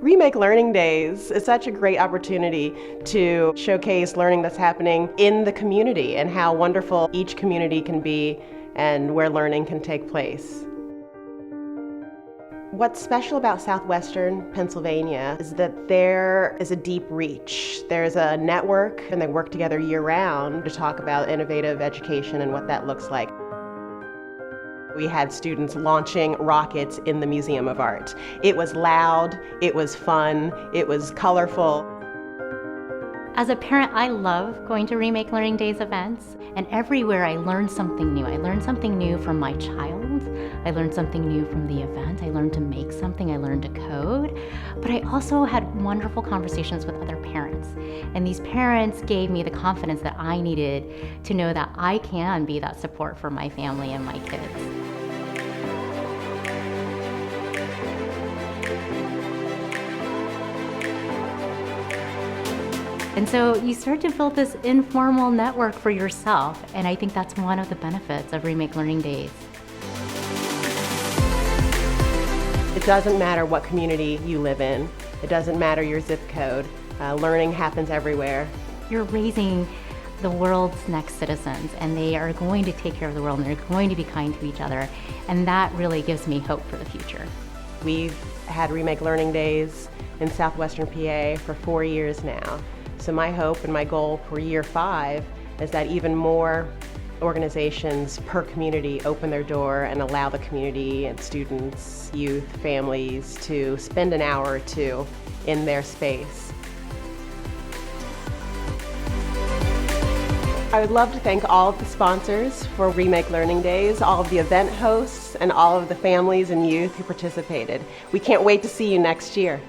Remake Learning Days is such a great opportunity to showcase learning that's happening in the community and how wonderful each community can be and where learning can take place. What's special about Southwestern Pennsylvania is that there is a deep reach. There's a network and they work together year-round to talk about innovative education and what that looks like. We had students launching rockets in the Museum of Art. It was loud, it was fun, it was colorful. As a parent, I love going to Remake Learning Days events, and everywhere I learned something new. I learned something new from my child, I learned something new from the event, I learned to make something, I learned to code, but I also had wonderful conversations with other parents. And these parents gave me the confidence that I needed to know that I can be that support for my family and my kids. And so you start to build this informal network for yourself, and I think that's one of the benefits of Remake Learning Days. It doesn't matter what community you live in. It doesn't matter your zip code. Learning happens everywhere. You're raising the world's next citizens, and they are going to take care of the world, and they're going to be kind to each other, and that really gives me hope for the future. We've had Remake Learning Days in Southwestern PA for 4 years now. So my hope and my goal for year 5 is that even more organizations per community open their door and allow the community and students, youth, families to spend an hour or two in their space. I would love to thank all of the sponsors for Remake Learning Days, all of the event hosts, and all of the families and youth who participated. We can't wait to see you next year.